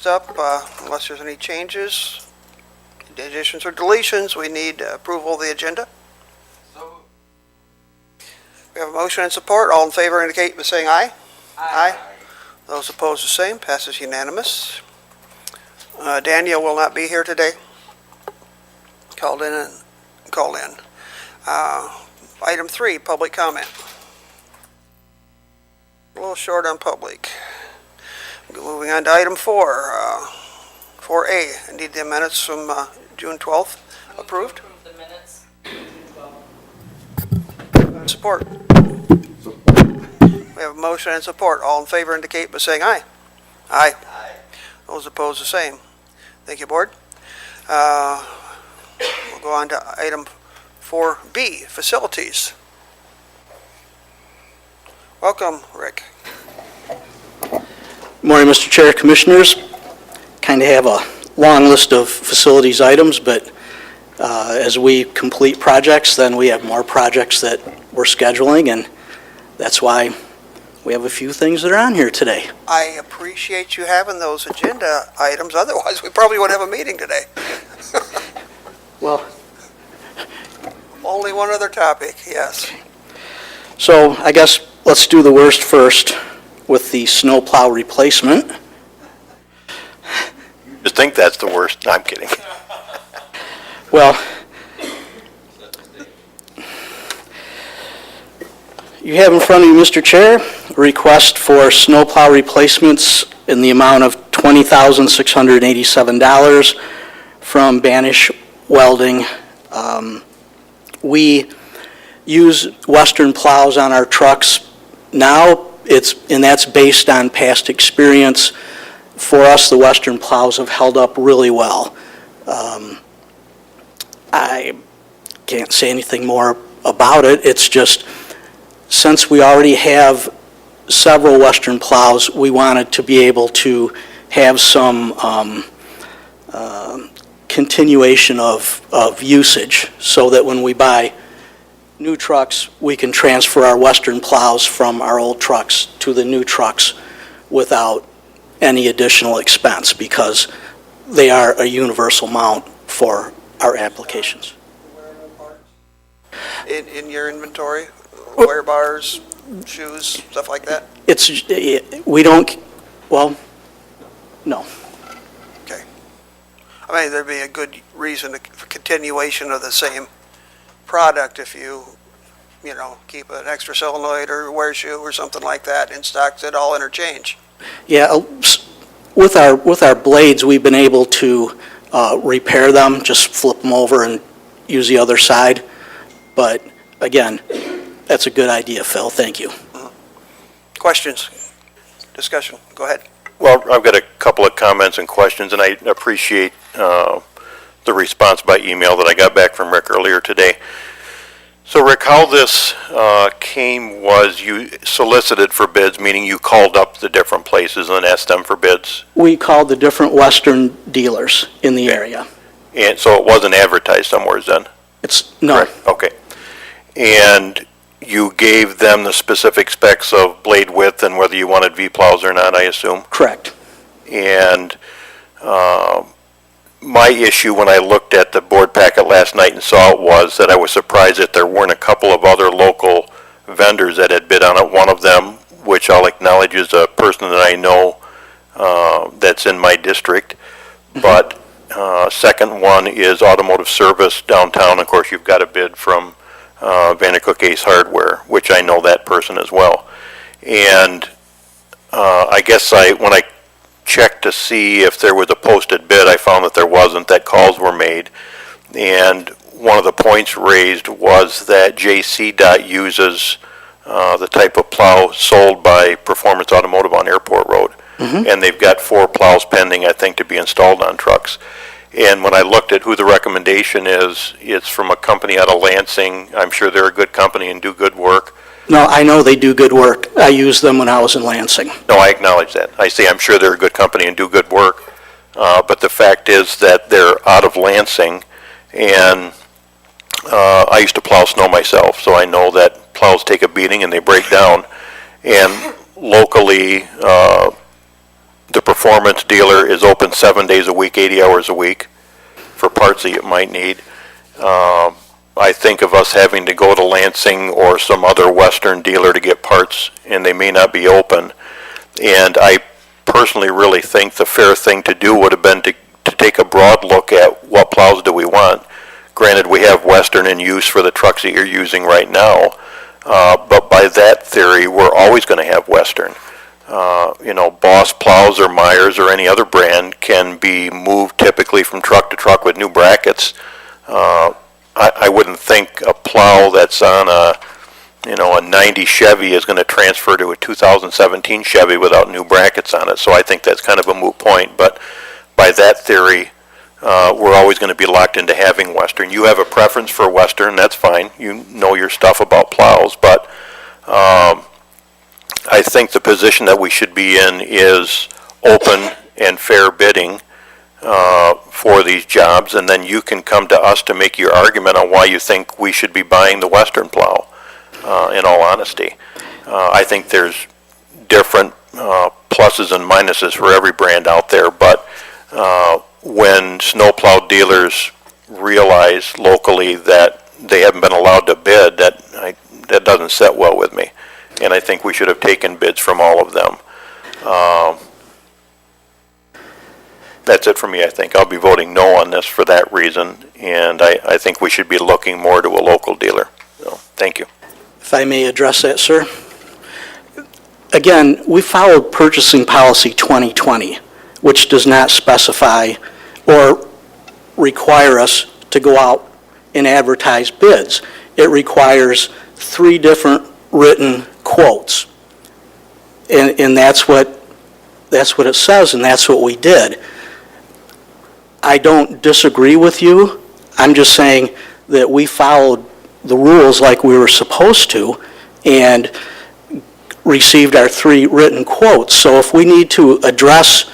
Next up, unless there's any changes, additions or deletions, we need approval of the agenda. We have a motion and support. All in favor indicate by saying aye. Aye. Those opposed, the same. Passes unanimous. Daniel will not be here today. Called in. Item 3, public comment. A little short on public. Moving on to item 4. 4A. I need the minutes from June 12th approved. The minutes. Support. We have a motion and support. All in favor indicate by saying aye. Aye. Aye. Those opposed, the same. Thank you, Board. We'll go on to item 4B, facilities. Welcome, Rick. Morning, Mr. Chair, Commissioners. Kind of have a long list of facilities items, but as we complete projects, then we have more projects that we're scheduling, and that's why we have a few things that are on here today. I appreciate you having those agenda items. Otherwise, we probably wouldn't have a meeting today. Well, Only one other topic, yes. so I guess let's do the worst first with the snowplow replacement. Just think that's the worst. No, I'm kidding. Well, you have in front of you, Mr. Chair, a request for snowplow replacements in the amount of $20,687 from Banish Welding. We use Western plows on our trucks now, and that's based on past experience. For us, the Western plows have held up really well. I can't say anything more about it. It's just, since we already have several Western plows, we wanted to be able to have some continuation of usage, so that when we buy new trucks, we can transfer our Western plows from our old trucks to the new trucks without any additional expense, because they are a universal mount for our applications. In your inventory, wear bars, shoes, stuff like that? We don't, well, no. Okay. I mean, there'd be a good reason for continuation of the same product if you keep an extra solenoid or wear shoe or something like that in stock that all interchange. Yeah, with our blades, we've been able to repair them, just flip them over and use the other side. But again, that's a good idea, Phil. Thank you. Questions? Discussion? Go ahead. Well, I've got a couple of comments and questions, and I appreciate the response by email that I got back from Rick earlier today. So, Rick, how this came was you solicited for bids, meaning you called up the different places and asked them for bids? We called the different Western dealers in the area. And so it wasn't advertised somewhere then? No. Correct. Okay. And you gave them the specific specs of blade width and whether you wanted V-plows or not, I assume? Correct. And my issue when I looked at the board packet last night and saw it was that I was surprised that there weren't a couple of other local vendors that had bid on it. One of them, which I'll acknowledge is a person that I know that's in my district. But second one is Automotive Service downtown. Of course, you've got a bid from Vandercook Ace Hardware, which I know that person as well. And I guess when I checked to see if there was a posted bid, I found that there wasn't, that calls were made. And one of the points raised was that JCDOT uses the type of plow sold by Performance Automotive on Airport Road. Mm-hmm. And they've got 4 plows pending, I think, to be installed on trucks. And when I looked at who the recommendation is, it's from a company out of Lansing. I'm sure they're a good company and do good work. No, I know they do good work. I used them when I was in Lansing. No, I acknowledge that. I say I'm sure they're a good company and do good work. But the fact is that they're out of Lansing, and I used to plow snow myself, so I know that plows take a beating and they break down. And locally, the performance dealer is open 7 days a week, 80 hours a week for parts that you might need. I think of us having to go to Lansing or some other Western dealer to get parts, and they may not be open. And I personally really think the fair thing to do would have been to take a broad look at what plows do we want. Granted, we have Western in use for the trucks that you're using right now, but by that theory, we're always going to have Western. Boss plows or Myers or any other brand can be moved typically from truck to truck with new brackets. I wouldn't think a plow that's on a 90 Chevy is going to transfer to a 2017 Chevy without new brackets on it. So I think that's kind of a moot point. But by that theory, we're always going to be locked into having Western. You have a preference for Western, that's fine. You know your stuff about plows, but I think the position that we should be in is open and fair bidding for these jobs, and then you can come to us to make your argument on why you think we should be buying the Western plow, in all honesty. I think there's different pluses and minuses for every brand out there, but when snowplow dealers realize locally that they haven't been allowed to bid, that doesn't sit well with me. And I think we should have taken bids from all of them. That's it for me, I think. I'll be voting no on this for that reason, and I think we should be looking more to a local dealer. So, thank you. If I may address that, sir. Again, we followed Purchasing Policy 2020, which does not specify or require us to go out and advertise bids. It requires 3 different written quotes. And that's what it says, and that's what we did. I don't disagree with you. I'm just saying that we followed the rules like we were supposed to and received our 3 written quotes. So if we need to address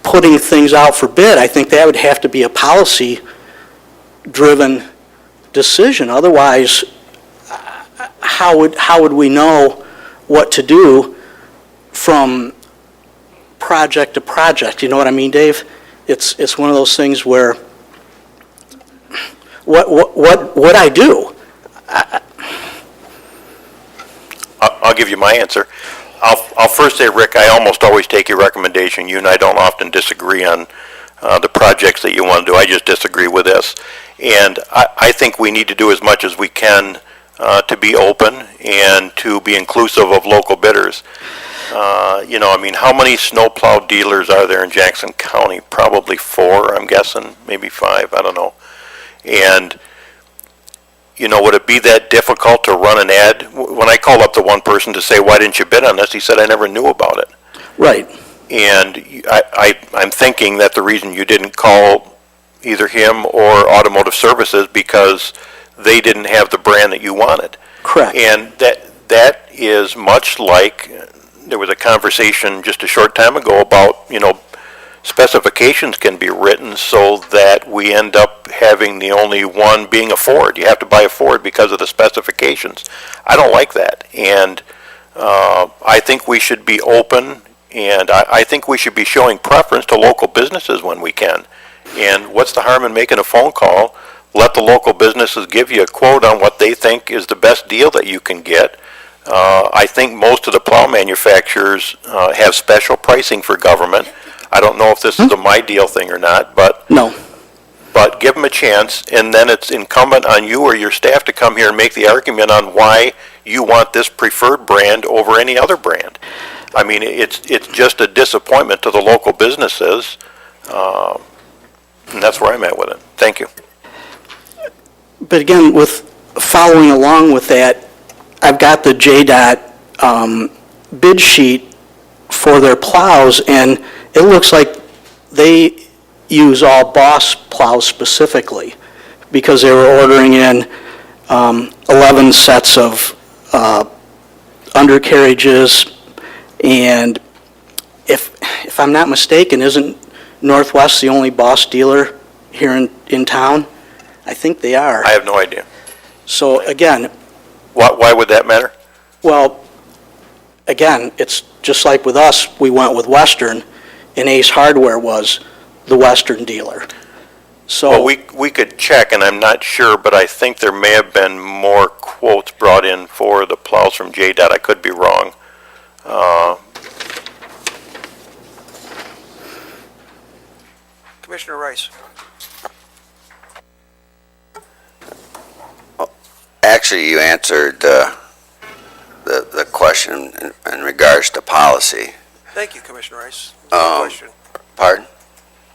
putting things out for bid, I think that would have to be a policy-driven decision. Otherwise, how would we know what to do from project to project? You know what I mean, Dave? It's one of those things where what I do. I'll give you my answer. I'll first say, Rick, I almost always take your recommendation. You and I don't often disagree on the projects that you want to do. I just disagree with this. And I think we need to do as much as we can to be open and to be inclusive of local bidders. How many snowplow dealers are there in Jackson County? Probably 4, I'm guessing, maybe 5, I don't know. And, would it be that difficult to run an ad? When I called up the one person to say, why didn't you bid on this? He said, I never knew about it. Right. And I'm thinking that the reason you didn't call either him or Automotive Services because they didn't have the brand that you wanted. Correct. And that is much like, there was a conversation just a short time ago about, specifications can be written so that we end up having the only one being a Ford. You have to buy a Ford because of the specifications. I don't like that. And I think we should be open, and I think we should be showing preference to local businesses when we can. And what's the harm in making a phone call? Let the local businesses give you a quote on what they think is the best deal that you can get. I think most of the plow manufacturers have special pricing for government. I don't know if this is a my deal thing or not, but No. But give them a chance, and then it's incumbent on you or your staff to come here and make the argument on why you want this preferred brand over any other brand. I mean, it's just a disappointment to the local businesses, and that's where I'm at with it. Thank you. But again, with following along with that, I've got the JDOT bid sheet for their plows, and it looks like they use all Boss plows specifically because they were ordering in 11 sets of undercarriages, and if I'm not mistaken, isn't Northwest the only Boss dealer here in town? I think they are. I have no idea. So again, Why would that matter? well, again, it's just like with us, we went with Western, and Ace Hardware was the Western dealer. So. Well, we could check, and I'm not sure, but I think there may have been more quotes brought in for the plows from JDOT. I could be wrong. Commissioner Rice. Actually, you answered the question in regards to policy. Thank you, Commissioner Rice. Um, Question. Pardon?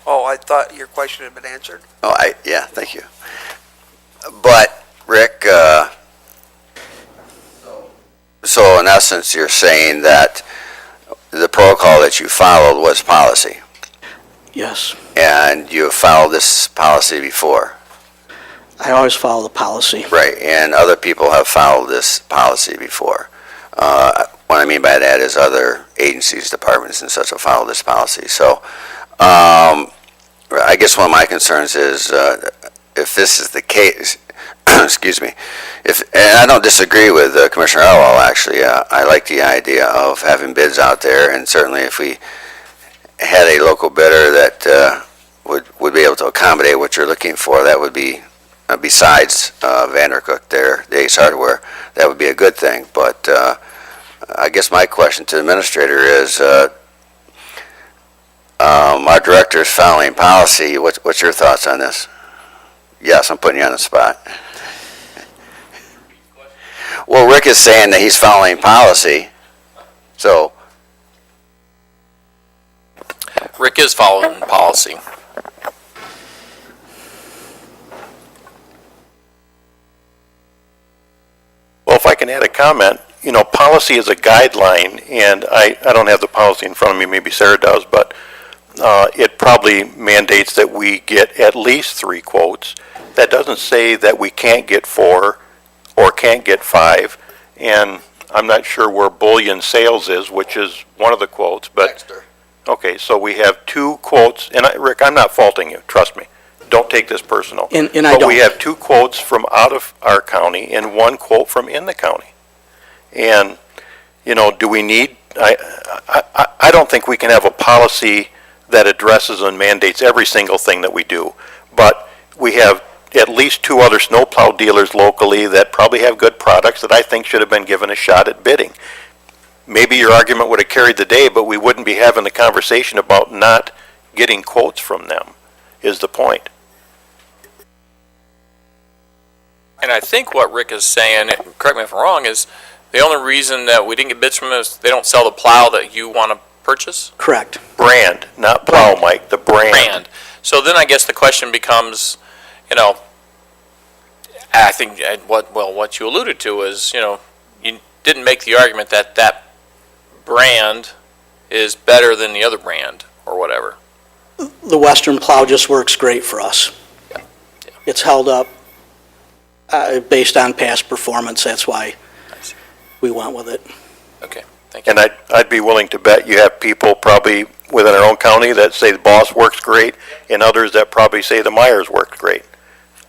Oh, I thought your question had been answered. Oh, yeah, thank you. But, Rick, so in essence, you're saying that the protocol that you followed was policy, Yes, and you have followed this policy before, I always follow the policy. right? And other people have followed this policy before. What I mean by that is other agencies, departments, and such have followed this policy. So, I guess one of my concerns is if this is the case, excuse me, and I don't disagree with Commissioner Elwell, actually. I like the idea of having bids out there, and certainly if we had a local bidder that would be able to accommodate what you're looking for, that would be, besides Vandercook there, the Ace Hardware, that would be a good thing. But I guess my question to the administrator is, our director is following policy. What's your thoughts on this? Yes, I'm putting you on the spot. Well, Rick is saying that he's following policy, so. Rick is following policy. Well, if I can add a comment, policy is a guideline, and I don't have the policy in front of me, maybe Sarah does, but it probably mandates that we get at least 3 quotes. That doesn't say that we can't get 4 or can't get 5, and I'm not sure where bullion sales is, which is one of the quotes, but, Dexter. okay, so we have 2 quotes, and Rick, I'm not faulting you, trust me. Don't take this personal. And I But we don't. have 2 quotes from out of our county and 1 quote from in the county. And, do we need, I don't think we can have a policy that addresses and mandates every single thing that we do. But we have at least 2 other snowplow dealers locally that probably have good products that I think should have been given a shot at bidding. Maybe your argument would have carried the day, but we wouldn't be having the conversation about not getting quotes from them, is the point. And I think what Rick is saying, and correct me if I'm wrong, is the only reason that we didn't get bids from them is they don't sell the plow that you want to purchase? Correct. Brand, not plow, Mike, the brand. So then I guess the question becomes, I think what you alluded to is, you didn't make the argument that that brand is better than the other brand or whatever. The Western plow just works great for us. It's held up based on past performance. That's why we went with it. Okay, thank you. And I'd be willing to bet you have people probably within our own county that say the Boss works great, and others that probably say the Myers works great.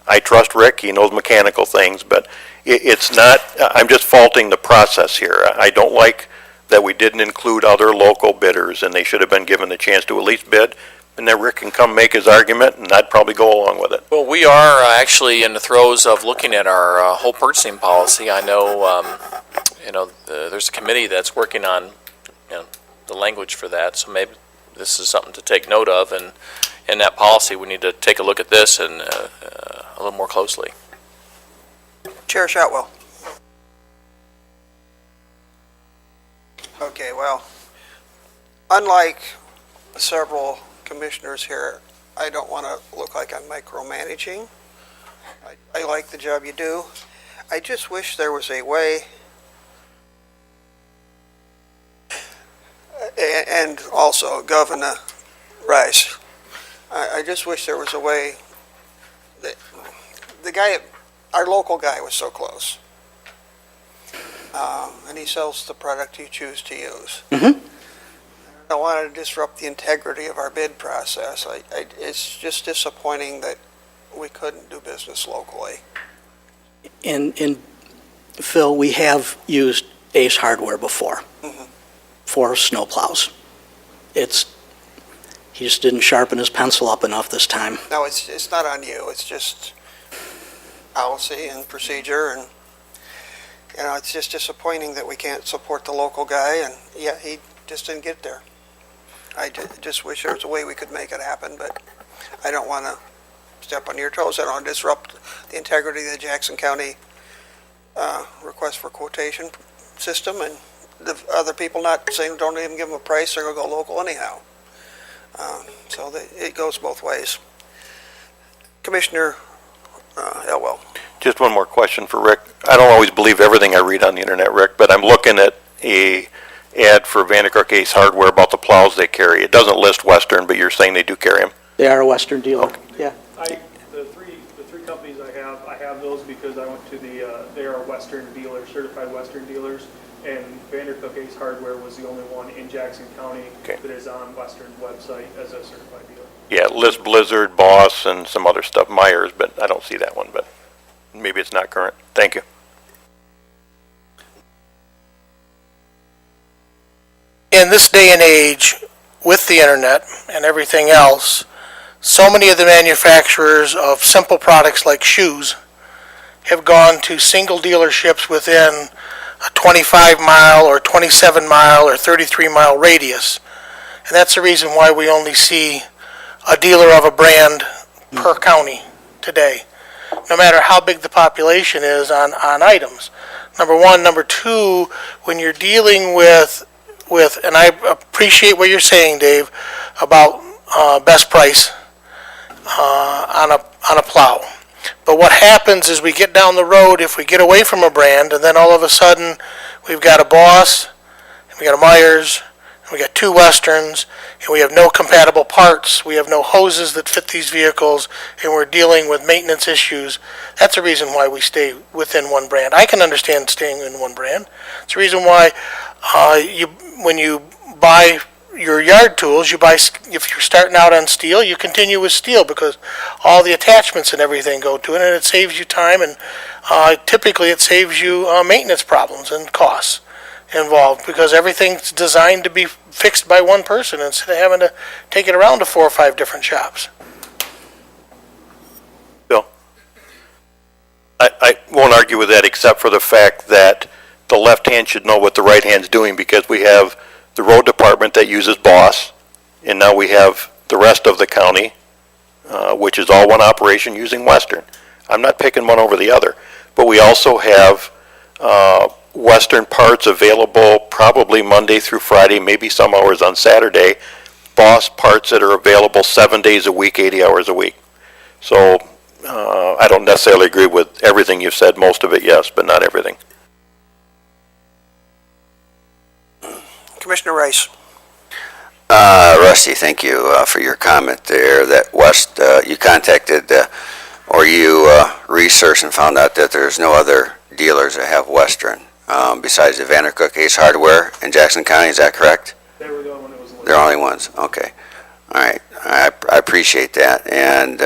I trust Rick, he knows mechanical things, but it's not, I'm just faulting the process here. I don't like that we didn't include other local bidders, and they should have been given the chance to at least bid, and then Rick can come make his argument, and I'd probably go along with it. Well, we are actually in the throes of looking at our whole purchasing policy. I know, there's a committee that's working on, the language for that, so maybe this is something to take note of, and in that policy, we need to take a look at this and a little more closely. Chair Shotwell. Okay, well, unlike several commissioners here, I don't want to look like I'm micromanaging. I like the job you do. I just wish there was a way, and also Governor Rice, I just wish there was a way that the guy, our local guy was so close. And he sells the product you choose to use. Mhm. I don't want to disrupt the integrity of our bid process. It's just disappointing that we couldn't do business locally. And Phil, we have used Ace Hardware before Mhm. for snowplows. It's He just didn't sharpen his pencil up enough this time. No, it's not on you, it's just policy and procedure, and, you know, it's just disappointing that we can't support the local guy, and, yeah, he just didn't get there. I just wish there was a way we could make it happen, but I don't want to step on your toes. I don't want to disrupt the integrity of the Jackson County request for quotation system, and the other people not saying, don't even give them a price, they're going to go local anyhow. So it goes both ways. Commissioner Elwell. Just one more question for Rick. I don't always believe everything I read on the internet, Rick, but I'm looking at a ad for Vandercook Ace Hardware about the plows they carry. It doesn't list Western, but you're saying they do carry them. They are a Western dealer. Yeah. The three companies I have those because I went to they are Western dealers, certified Western dealers, and Vandercook Ace Hardware was the only one in Jackson County that is on Western's website as a certified dealer. Yeah, it lists Blizzard, Boss, and some other stuff, Myers, but I don't see that one, but maybe it's not current. Thank you. In this day and age, with the internet and everything else, so many of the manufacturers of simple products like shoes have gone to single dealerships within a 25-mile or 27-mile or 33-mile radius. And that's the reason why we only see a dealer of a brand per county today, no matter how big the population is on items. Number one. Number two, when you're dealing with, and I appreciate what you're saying, Dave, about best price on a plow. But what happens is we get down the road, if we get away from a brand, and then all of a sudden we've got a Boss, and we got a Myers, and we got two Westerns, and we have no compatible parts, we have no hoses that fit these vehicles, and we're dealing with maintenance issues. That's the reason why we stay within one brand. I can understand staying in one brand. It's the reason why when you buy your yard tools, if you're starting out on steel, you continue with steel because all the attachments and everything go to it, and it saves you time, and typically it saves you maintenance problems and costs involved because everything's designed to be fixed by one person instead of having to take it around to 4 or 5 different shops. Bill? I won't argue with that except for the fact that the left hand should know what the right hand's doing because we have the road department that uses Boss, and now we have the rest of the county, which is all one operation using Western. I'm not picking one over the other, but we also have Western parts available probably Monday through Friday, maybe some hours on Saturday. Boss parts that are available 7 days a week, 80 hours a week. So I don't necessarily agree with everything you've said, most of it yes, but not everything. Commissioner Rice. Rusty, thank you for your comment there that you contacted or you researched and found out that there's no other dealers that have Western besides the Vandercook Ace Hardware in Jackson County. Is that correct? They were the only one that was listed. They're the only ones. Okay. All right. I appreciate that. And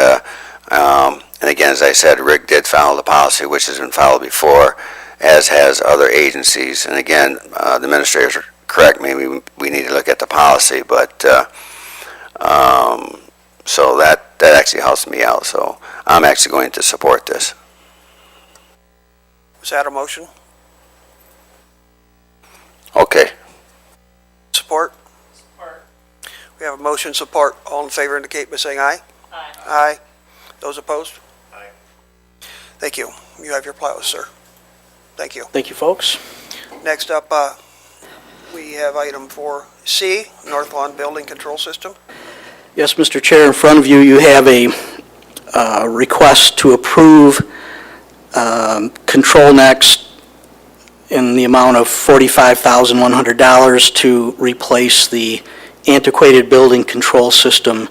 again, as I said, Rick did follow the policy, which has been followed before, as has other agencies. And again, the administrators are correct. Maybe we need to look at the policy, but so that actually helps me out. So I'm actually going to support this. Was that a motion? Okay. Support? Support. We have a motion support. All in favor indicate by saying aye. Aye. Aye. Those opposed? Aye. Thank you. You have your plows, sir. Thank you. Thank you, folks. Next up, we have item 4C, North Lawn Building Control System. Yes, Mr. Chair, in front of you, you have a request to approve Control Next in the amount of $45,100 to replace the antiquated building control system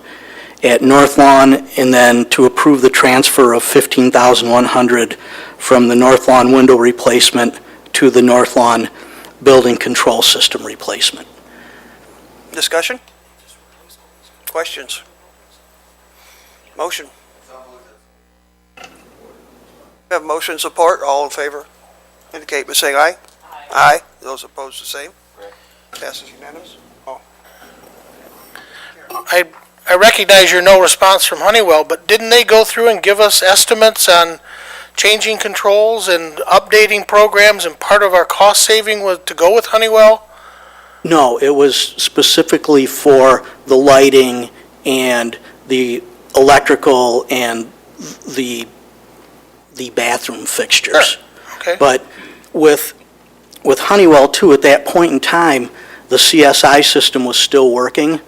at North Lawn, and then to approve the transfer of $15,100 from the North Lawn window replacement to the North Lawn building control system replacement. Discussion? Questions? Motion? We have motion support. All in favor indicate by saying aye. Aye. Those opposed, the same. Passes unanimous. Oh. I recognize you're no response from Honeywell, but didn't they go through and give us estimates on changing controls and updating programs, and part of our cost saving was to go with Honeywell? No, it was specifically for the lighting and the electrical and the bathroom fixtures. Okay. But with Honeywell too, at that point in time, the CSI system was still working.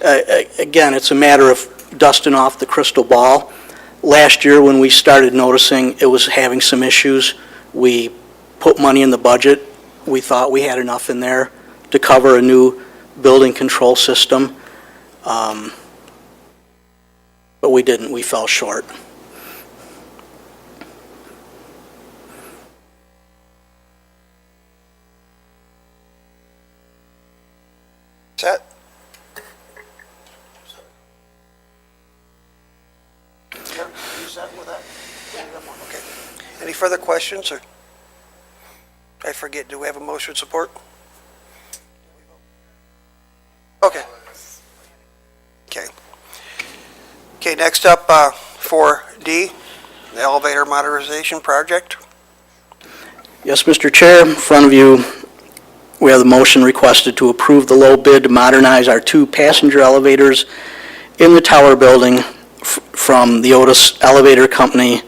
Again, it's a matter of dusting off the crystal ball. Last year, when we started noticing it was having some issues, we put money in the budget. We thought we had enough in there to cover a new building control system. But we didn't. We fell short. Set? Yep, you set with that? Okay. Any further questions, or? I forget, do we have a motion support? Okay. Okay. Okay, next up, 4D, the elevator modernization project. Yes, Mr. Chair, in front of you, we have the motion requested to approve the low bid to modernize our two passenger elevators in the tower building from the Otis Elevator Company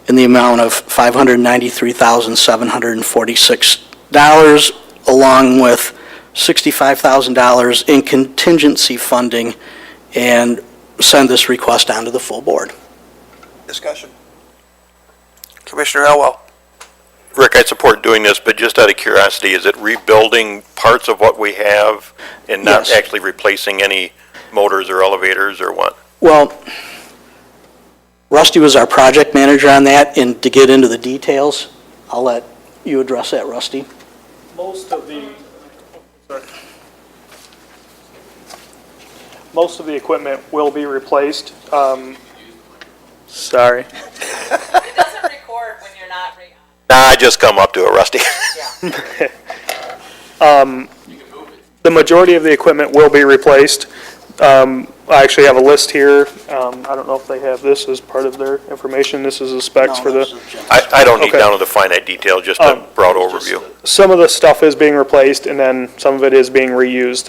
in the amount of $593,746, along with $65,000 in contingency funding, and send this request on to the full board. Discussion. Commissioner Elwell. Rick, I support doing this, but just out of curiosity, is it rebuilding parts of what we have and not Yes. actually replacing any motors or elevators or what? Well, Rusty was our project manager on that, and to get into the details, I'll let you address that, Rusty. Most of the equipment will be replaced. Sorry. It doesn't record when you're not re- Nah, I just come up to it, Rusty. The majority of the equipment will be replaced. I actually have a list here. I don't know if they have this as part of their information. This is the specs for the. I don't need Okay. down to the finite detail, just a broad overview. Some of the stuff is being replaced, and then some of it is being reused.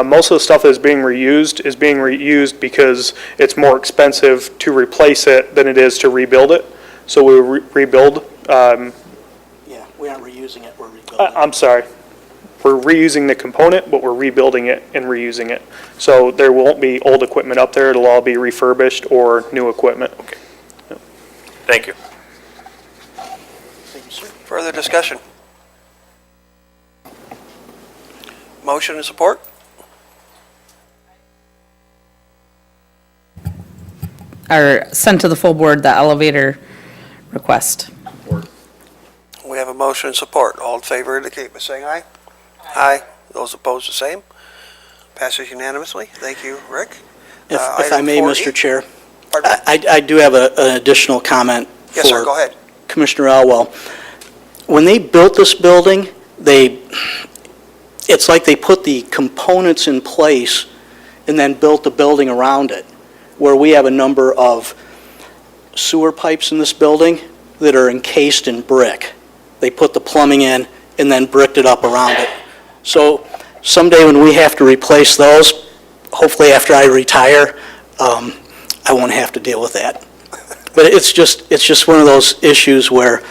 Most of the stuff that is being reused because it's more expensive to replace it than it is to rebuild it. So we rebuild. Yeah, we aren't reusing it, we're rebuilding it. I'm sorry. We're reusing the component, but we're rebuilding it and reusing it. So there won't be old equipment up there. It'll all be refurbished or new equipment. Okay. Thank you. Thank you, sir. Further discussion? Motion and support? Or sent to the full board, the elevator request. We have a motion and support. All in favor indicate by saying aye. Aye. Those opposed, the same. Passes unanimously. Thank you, Rick. If I Item may, 4E. Mr. Chair, Pardon me? I do have an additional comment Yes, sir, for go ahead. Commissioner Elwell. When they built this building, it's like they put the components in place and then built the building around it, where we have a number of sewer pipes in this building that are encased in brick. They put the plumbing in and then bricked it up around it. So someday when we have to replace those, hopefully after I retire, I won't have to deal with that. But it's just one of those issues where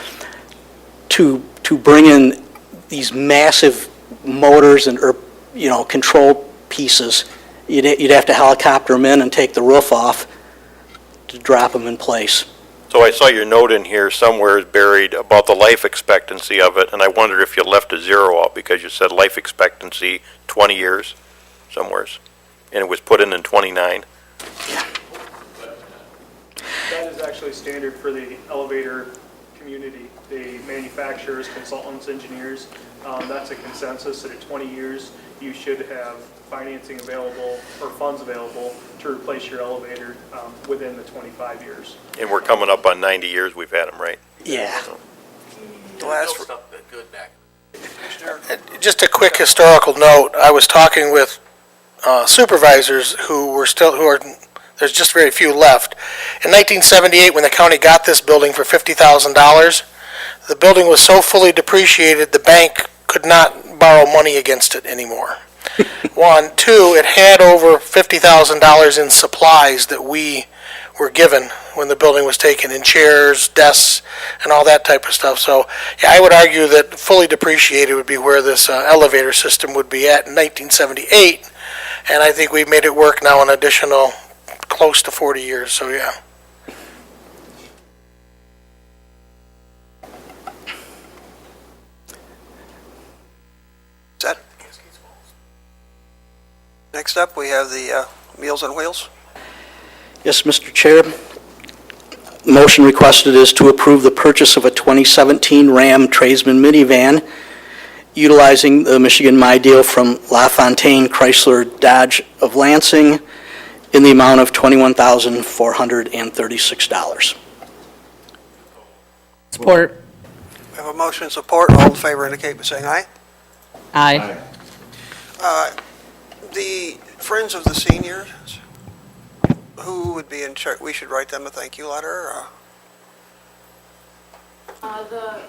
to bring in these massive motors or control pieces, you'd have to helicopter them in and take the roof off to drop them in place. So I saw your note in here somewhere buried about the life expectancy of it, and I wondered if you left a zero out because you said life expectancy 20 years somewheres, and it was put in 29. That is actually standard for the elevator community, the manufacturers, consultants, engineers. That's a consensus that at 20 years, you should have financing available or funds available to replace your elevator within the 25 years. And we're coming up on 90 years we've had them, right? Yeah. The last, Good back. Just a quick historical note. I was talking with supervisors who are, there's just very few left. In 1978, when the county got this building for $50,000, the building was so fully depreciated, the bank could not borrow money against it anymore. One. Two, it had over $50,000 in supplies that we were given when the building was taken, in chairs, desks, and all that type of stuff. So, yeah, I would argue that fully depreciated would be where this elevator system would be at in 1978, and I think we've made it work now an additional close to 40 years, so yeah. Is that? Next up, we have the Meals on Wheels. Yes, Mr. Chair. The motion requested is to approve the purchase of a 2017 Ram Tradesman minivan utilizing the Michigan My Deal from LaFontaine Chrysler Dodge of Lansing in the amount of $21,436. Support. We have a motion and support. All in favor indicate by saying aye. Aye. The Friends of the Seniors, who would be in charge? We should write them a thank you letter. The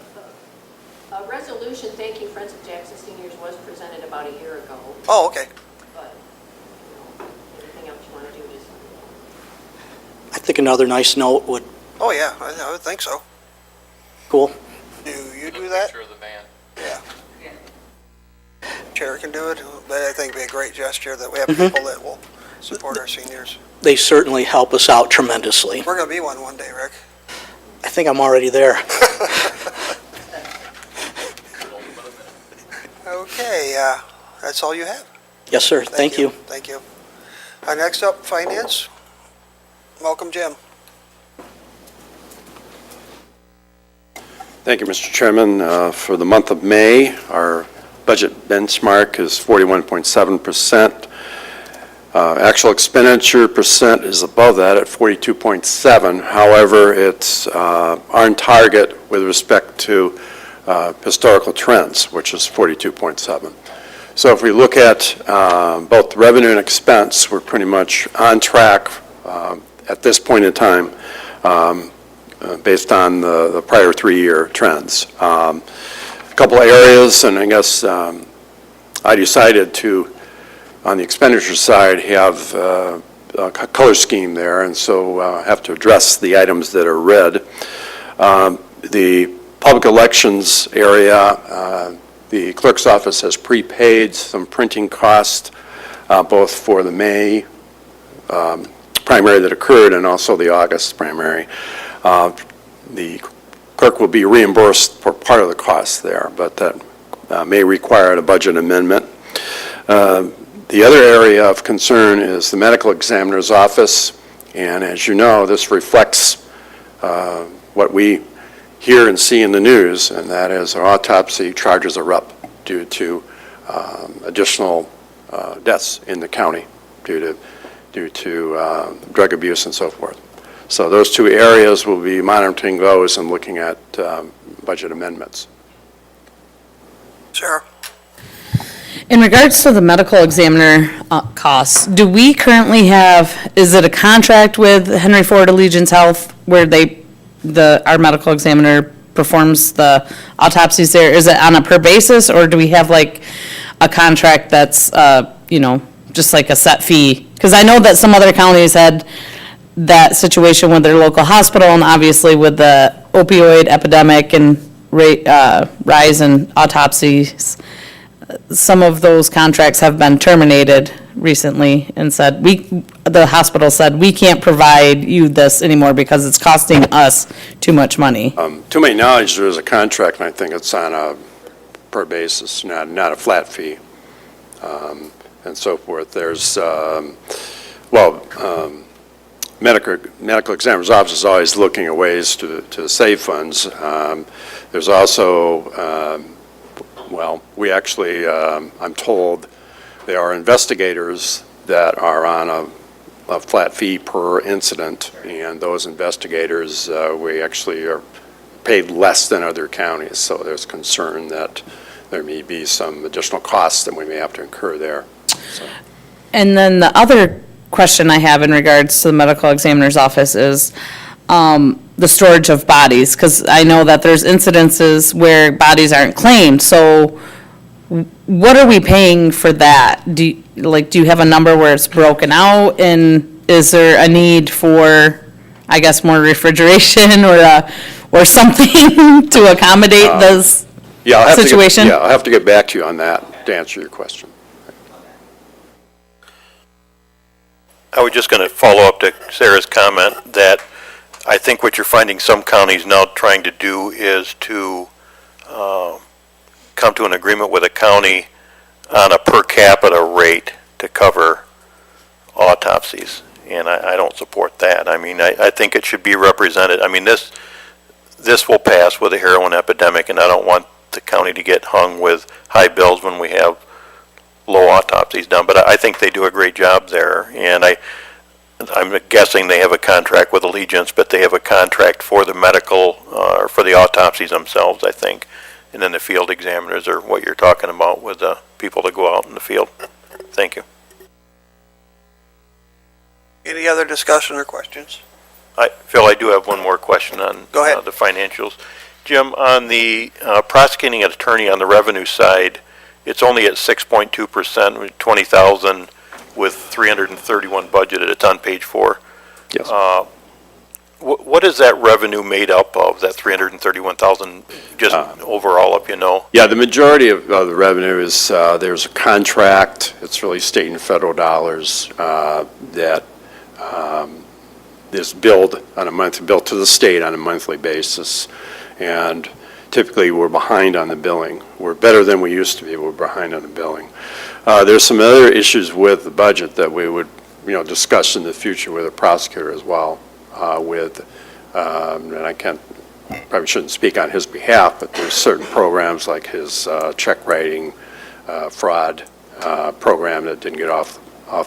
resolution thanking Friends of Jackson Seniors was presented about a year ago, Oh, okay. but, anything else you want to do is... I think another nice note would, Oh, yeah, I would think so. cool. Do you do that? Picture of the van. Yeah. Chair can do it, but I think it'd be a great gesture that we have people that will support our seniors. They certainly help us out tremendously. We're going to be one day, Rick. I think I'm already there. Okay, that's all you have. Yes, sir. Thank you. Thank you. Next up, Finance. Welcome, Jim. Thank you, Mr. Chairman. For the month of May, our budget benchmark is 41.7%. Actual expenditure percent is above that at 42.7. However, it's on target with respect to historical trends, which is 42.7. So if we look at both revenue and expense, we're pretty much on track at this point in time based on the prior 3-year trends. A couple of areas, and I guess I decided to, on the expenditure side, have a color scheme there, and so have to address the items that are red. The public elections area, the clerk's office has prepaid some printing costs, both for the May primary that occurred and also the August primary. The clerk will be reimbursed for part of the cost there, but that may require a budget amendment. The other area of concern is the medical examiner's office, and as you know, this reflects what we hear and see in the news, and that is our autopsy charges are up due to additional deaths in the county due to drug abuse and so forth. So those two areas, we'll be monitoring those and looking at budget amendments. Sarah? In regards to the medical examiner costs, do we currently have, is it a contract with Henry Ford Allegiance Health where our medical examiner performs the autopsies there? Is it on a per basis, or do we have like a contract that's, just like a set fee? Because I know that some other counties had that situation with their local hospital, and obviously with the opioid epidemic and rise in autopsies, some of those contracts have been terminated recently and said, the hospital said, we can't provide you this anymore because it's costing us too much money. To my knowledge, there is a contract, and I think it's on a per basis, not a flat fee, and so forth. There's, medical examiner's office is always looking at ways to save funds. There's also, we actually, I'm told, there are investigators that are on a flat fee per incident, and those investigators, we actually are paid less than other counties, so there's concern that there may be some additional costs that we may have to incur there. So. And then the other question I have in regards to the medical examiner's office is the storage of bodies, because I know that there's incidences where bodies aren't claimed, so what are we paying for that? Do you have a number where it's broken out, and is there a need for, I guess, more refrigeration or something to accommodate this Yeah, I'll have to get- situation? Yeah, I'll have to get back to you on that to answer your question. I was just going to follow up to Sarah's comment that I think what you're finding some counties now trying to do is to come to an agreement with a county on a per capita rate to cover autopsies, and I don't support that. I mean, I think it should be represented. I mean, this will pass with a heroin epidemic, and I don't want the county to get hung with high bills when we have low autopsies done, but I think they do a great job there, and I'm guessing they have a contract with Allegiance, but they have a contract for the medical, or for the autopsies themselves, I think, and then the field examiners are what you're talking about with the people that go out in the field. Thank you. Any other discussion or questions? Phil, I do have one more question on Go ahead. the financials. Jim, on the prosecuting attorney on the revenue side, it's only at 6.2%, with 20,000 with 331 budgeted. It's on page 4. Yes. What is that revenue made up of, that 331,000, just overall, if you know? Yeah, the majority of the revenue is, there's a contract, it's really state and federal dollars, that is billed to the state on a monthly basis. And typically, we're behind on the billing. We're better than we used to be, we're behind on the billing. There's some other issues with the budget that we would, discuss in the future with the prosecutor as well, and I probably shouldn't speak on his behalf, but there's certain programs like his check writing fraud program that didn't get off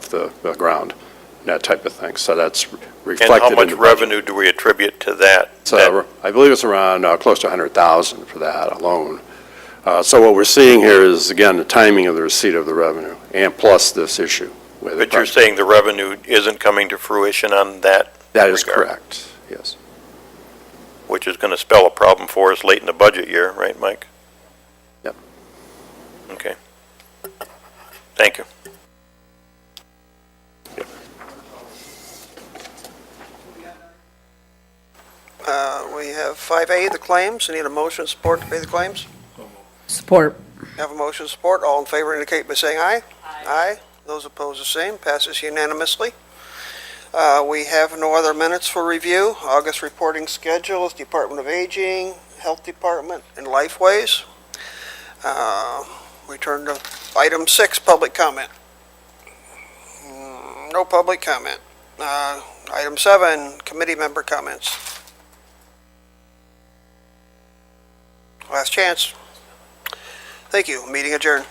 the ground, that type of thing. So that's reflected And how in much the budget. revenue do we attribute to that? So I believe it's around close to 100,000 for that alone. So what we're seeing here is, again, the timing of the receipt of the revenue, and plus this issue with But you're saying the revenue isn't coming to fruition on that? That is regard, correct, yes. Which is going to spell a problem for us late in the budget year, right, Mike? Yep. Okay. Thank you. We have 5A, the claims. I need a motion support to pay the claims. Support. Have a motion support. All in favor indicate by saying aye. Aye. Those opposed, the same. Passes unanimously. We have no other minutes for review. August reporting schedule is Department of Aging, Health Department, and Lifeways. We turn to item 6, public comment. No public comment. Item 7, committee member comments. Last chance. Thank you. Meeting adjourned.